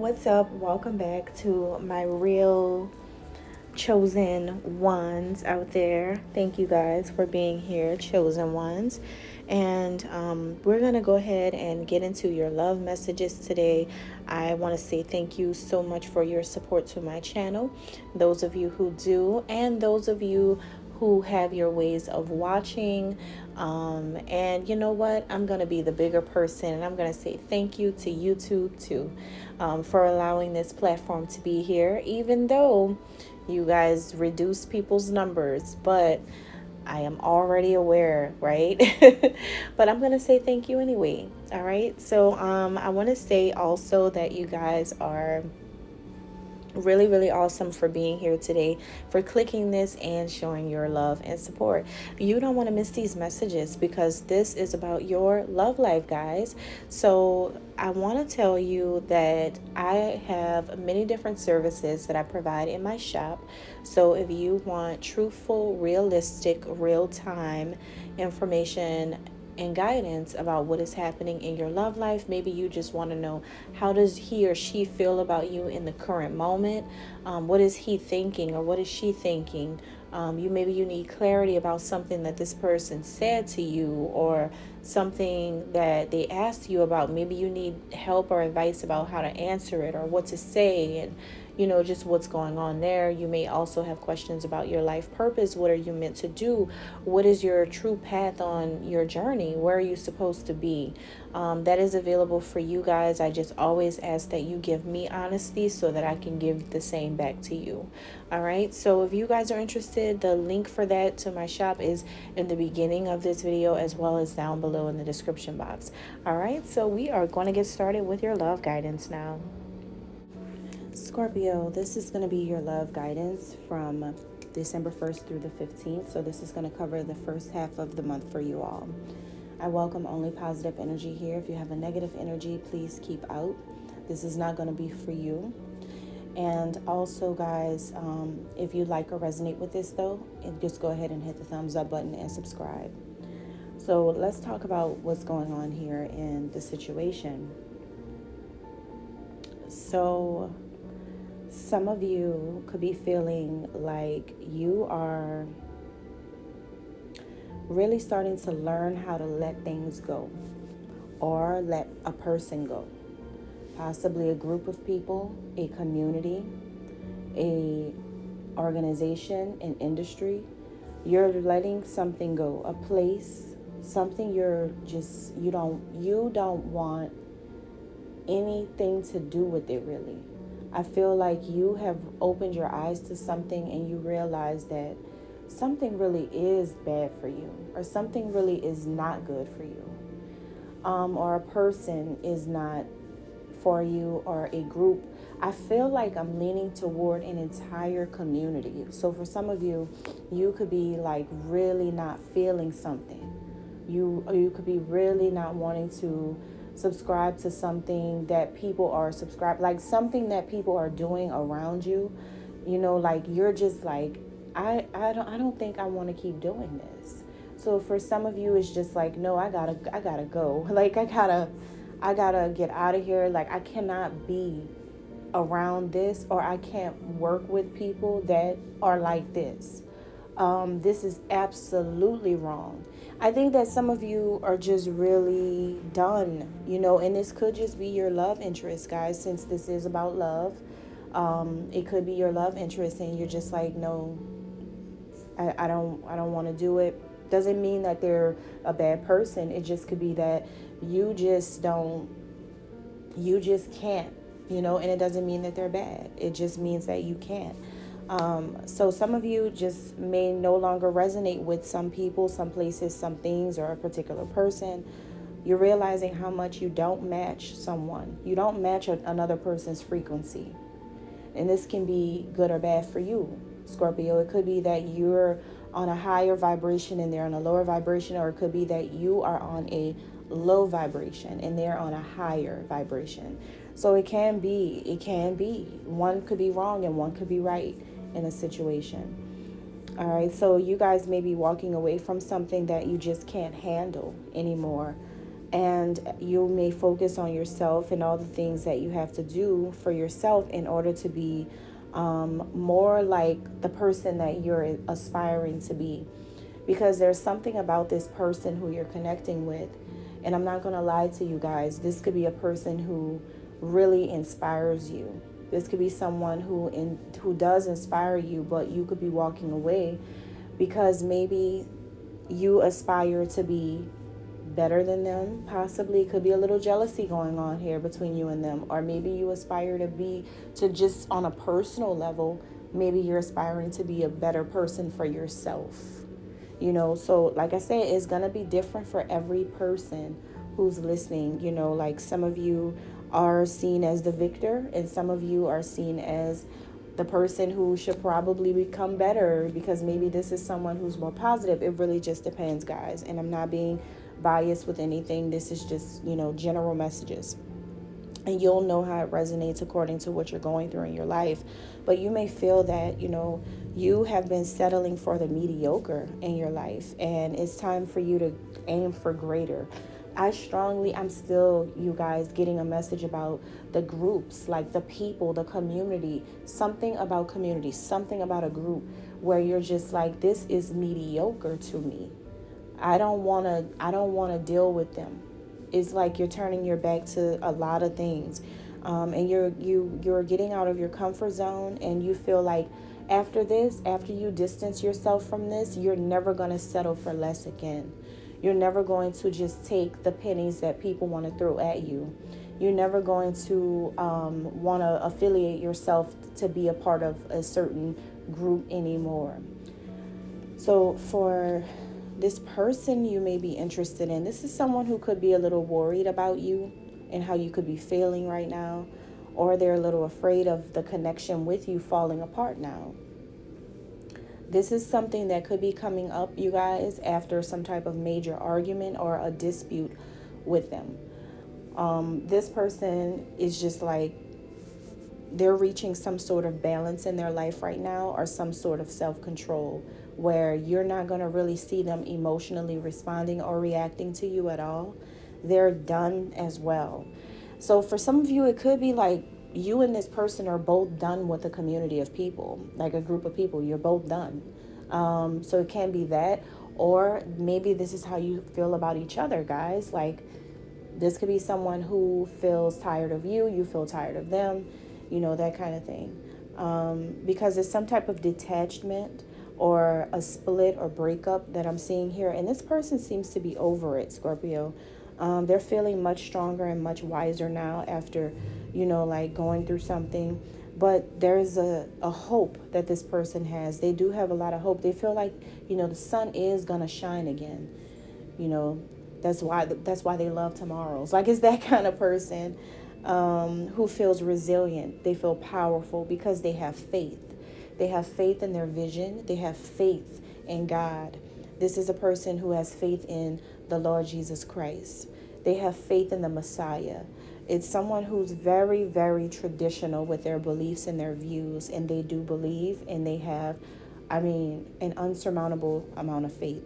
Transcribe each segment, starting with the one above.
What's up? Welcome back to my real chosen ones out there. Thank you guys for being here, chosen ones. And we're going to go ahead and get into your love messages today. I want to say thank you so much for your support to my channel. Those of you who do, and those of you who have your ways of watching. And you know what? I'm going to be the bigger person, and I'm going to say thank you to YouTube too, for allowing this platform to be here, even though you guys reduce people's numbers, but I am already aware, right? But I'm going to say thank you anyway. All right. So I want to say also that you guys are really awesome for being here today, for clicking this and showing your love and support. You don't want to miss these messages because this is about your love life, guys. So I want to tell you that I have many different services that I provide in my shop. So if you want truthful, realistic, real-time information and guidance about what is happening in your love life. Maybe you just want to know, how does he or she feel about you in the current moment? What is he thinking or what is she thinking? Maybe you need clarity about something that this person said to you, or something that they asked you about. Maybe you need help or advice about how to answer it or what to say, and just what's going on there. You may also have questions about your life purpose. What are you meant to do? What is your true path on your journey? Where are you supposed to be? That is available for you guys. I just always ask that you give me honesty so that I can give the same back to you. All right. So if you guys are interested, the link for that to my shop is in the beginning of this video, as well as down below in the description box. All right. So we are going to get started with your love guidance now. Scorpio, this is going to be your love guidance from December 1st through the 15th. So this is going to cover the first half of the month for you all. I welcome only positive energy here. If you have a negative energy, please keep out. This is not going to be for you. And also, guys, if you like or resonate with this, though, just go ahead and hit the thumbs up button and subscribe. So let's talk about what's going on here in the situation. So some of you could be feeling like you are really starting to learn how to let things go, or let a person go. Possibly a group of people, a community, a organization, an industry. You're letting something go, a place, something you don't want anything to do with it, really. I feel like you have opened your eyes to something and you realize that something really is bad for you, or something really is not good for you, or a person is not for you, or a group. I feel like I'm leaning toward an entire community. So for some of you, you could be like really not feeling something. You could be really not wanting to subscribe to something that people are subscribed, like something that people are doing around you. Like you're just like, I don't think I want to keep doing this. So for some of you, it's just like, no, I gotta go. Like I gotta get out of here. Like I cannot be around this, or I can't work with people that are like this. This is absolutely wrong. I think that some of you are just really done, and this could just be your love interest, guys, since this is about love. It could be your love interest and you're just like, no, I don't want to do it. Doesn't mean that they're a bad person. It just could be that you just can't, and it doesn't mean that they're bad. It just means that you can't. So some of you just may no longer resonate with some people, some places, some things, or a particular person. You're realizing how much you don't match someone. You don't match another person's frequency. And this can be good or bad for you, Scorpio. It could be that you're on a higher vibration and they're on a lower vibration, or it could be that you are on a low vibration and they're on a higher vibration. So it can be. One could be wrong and one could be right in a situation. All right, so you guys may be walking away from something that you just can't handle anymore. And you may focus on yourself and all the things that you have to do for yourself in order to be more like the person that you're aspiring to be. Because there's something about this person who you're connecting with. And I'm not going to lie to you guys. This could be a person who really inspires you. This could be someone who does inspire you, but you could be walking away because maybe you aspire to be better than them. Possibly could be a little jealousy going on here between you and them, or maybe you aspire to just on a personal level, maybe you're aspiring to be a better person for yourself. So like I said, it's gonna be different for every person who's listening. Like some of you are seen as the victor, and some of you are seen as the person who should probably become better, because maybe this is someone who's more positive. It really just depends, guys. And I'm not being biased with anything. This is just, general messages. And you'll know how it resonates according to what you're going through in your life. But you may feel that, you have been settling for the mediocre in your life, and it's time for you to aim for greater. I'm still, you guys, getting a message about the groups, like the people, the community, something about community, something about a group where you're just like, this is mediocre to me. I don't want to deal with them. It's like you're turning your back to a lot of things. And you're getting out of your comfort zone, and you feel like after you distance yourself from this, you're never going to settle for less again. You're never going to just take the pennies that people want to throw at you. You're never going to want to affiliate yourself to be a part of a certain group anymore. So for this person you may be interested in, this is someone who could be a little worried about you and how you could be feeling right now, or they're a little afraid of the connection with you falling apart now. This is something that could be coming up, you guys, after some type of major argument or a dispute with them. This person is just like, they're reaching some sort of balance in their life right now, or some sort of self-control, where you're not going to really see them emotionally responding or reacting to you at all. They're done as well. So for some of you, it could be like you and this person are both done with a community of people, like a group of people. You're both done. So it can be that, or maybe this is how you feel about each other, guys. Like, this could be someone who feels tired of you, you feel tired of them, that kind of thing. Because there's some type of detachment or a split or breakup that I'm seeing here. And this person seems to be over it, Scorpio. They're feeling much stronger and much wiser now after, like going through something. But there's a hope that this person has. They do have a lot of hope. They feel like, the sun is going to shine again. That's why they love tomorrows. Like, it's that kind of person who feels resilient. They feel powerful because they have faith. They have faith in their vision. They have faith in God. This is a person who has faith in the Lord Jesus Christ. They have faith in the Messiah. It's someone who's very, very traditional with their beliefs and their views, and they do believe, and they have, an unsurmountable amount of faith.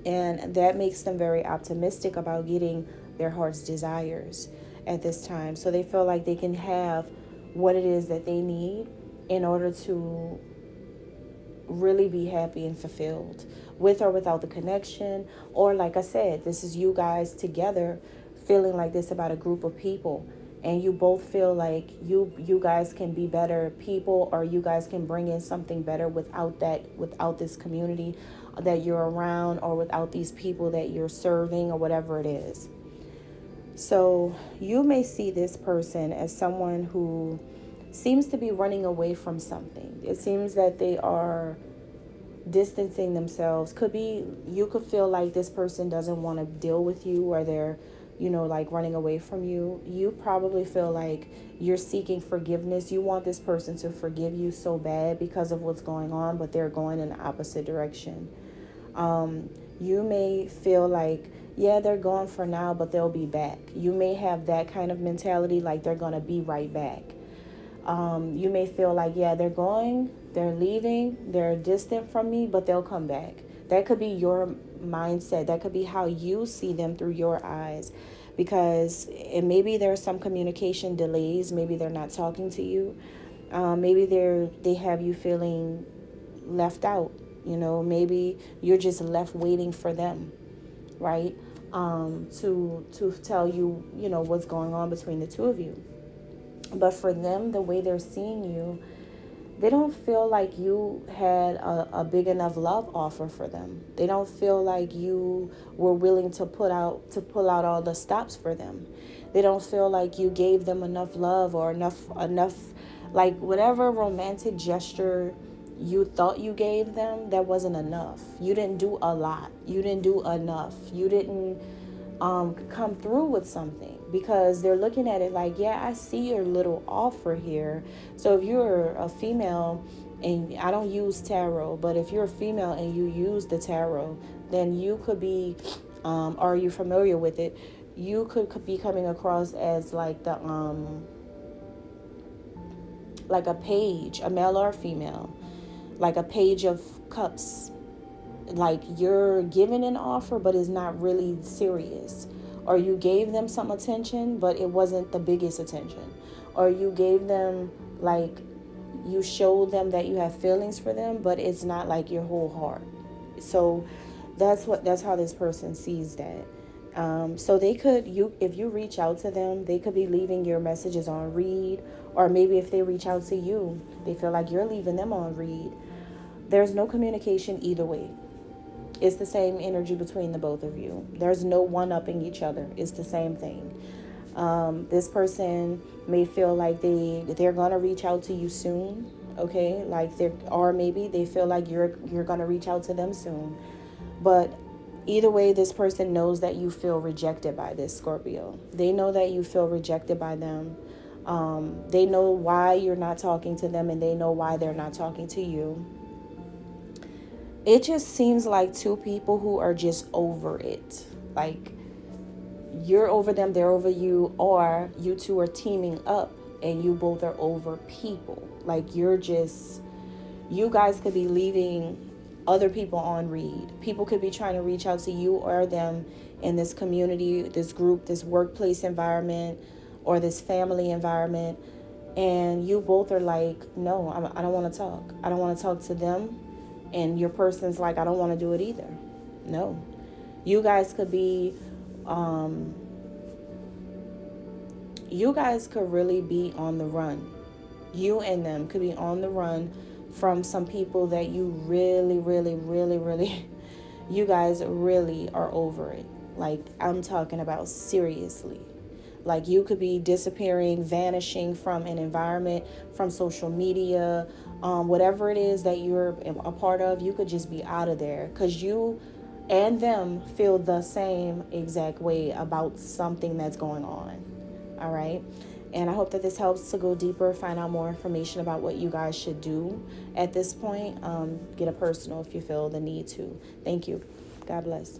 And that makes them very optimistic about getting their heart's desires at this time. So they feel like they can have what it is that they need in order to really be happy and fulfilled, with or without the connection. Or like I said, this is you guys together feeling like this about a group of people, and you both feel like you guys can be better people, or you guys can bring in something better without this community that you're around, or without these people that you're serving, or whatever it is. So you may see this person as someone who seems to be running away from something. It seems that they are distancing themselves. You could feel like this person doesn't want to deal with you, or they're, like running away from you. You probably feel like you're seeking forgiveness. You want this person to forgive you so bad because of what's going on, but they're going in the opposite direction. You may feel like, yeah, they're gone for now, but they'll be back. You may have that kind of mentality, like they're going to be right back. You may feel like, yeah, they're going, they're leaving, they're distant from me, but they'll come back. That could be your mindset. That could be how you see them through your eyes. Because and maybe there's some communication delays. Maybe they're not talking to you. Maybe they have you feeling left out. Maybe you're just left waiting for them, right? To tell you, what's going on between the two of you. But for them, the way they're seeing you, they don't feel like you had a big enough love offer for them. They don't feel like you were willing to pull out all the stops for them. They don't feel like you gave them enough love or enough like whatever romantic gesture you thought you gave them, that wasn't enough. You didn't do a lot. You didn't do enough. You didn't come through with something, because they're looking at it like, yeah, I see your little offer here. So if you're a female, and I don't use tarot, but if you're a female and you use the tarot, then you could be, are you familiar with it? You could be coming across as like the, like a page, a male or female, like a page of cups. Like you're giving an offer, but it's not really serious. Or you gave them some attention, but it wasn't the biggest attention. Or you gave them, like, you showed them that you have feelings for them, but it's not like your whole heart. So that's how this person sees that. So they could, if you reach out to them, they could be leaving your messages on read. Or maybe if they reach out to you, they feel like you're leaving them on read. There's no communication either way. It's the same energy between the both of you. There's no one-upping each other. It's the same thing. This person may feel like they're gonna reach out to you soon, okay? Or maybe they feel like you're gonna reach out to them soon. But either way, this person knows that you feel rejected by this Scorpio. They know that you feel rejected by them. They know why you're not talking to them, and they know why they're not talking to you. It just seems like two people who are just over it. Like you're over them, they're over you, or you two are teaming up and you both are over people. Like you guys could be leaving other people on read. People could be trying to reach out to you or them in this community, this group, this workplace environment, or this family environment. And you both are like, no, I don't want to talk. I don't want to talk to them. And your person's like, I don't want to do it either. No. You guys could be, you guys could really be on the run. You and them could be on the run from some people that you really, really, really, really, you guys really are over it. Like, I'm talking about seriously. Like you could be disappearing, vanishing from an environment, from social media, whatever it is that you're a part of, you could just be out of there because you and them feel the same exact way about something that's going on. All right. And I hope that this helps to go deeper, find out more information about what you guys should do at this point. Get a personal if you feel the need to. Thank you. God bless.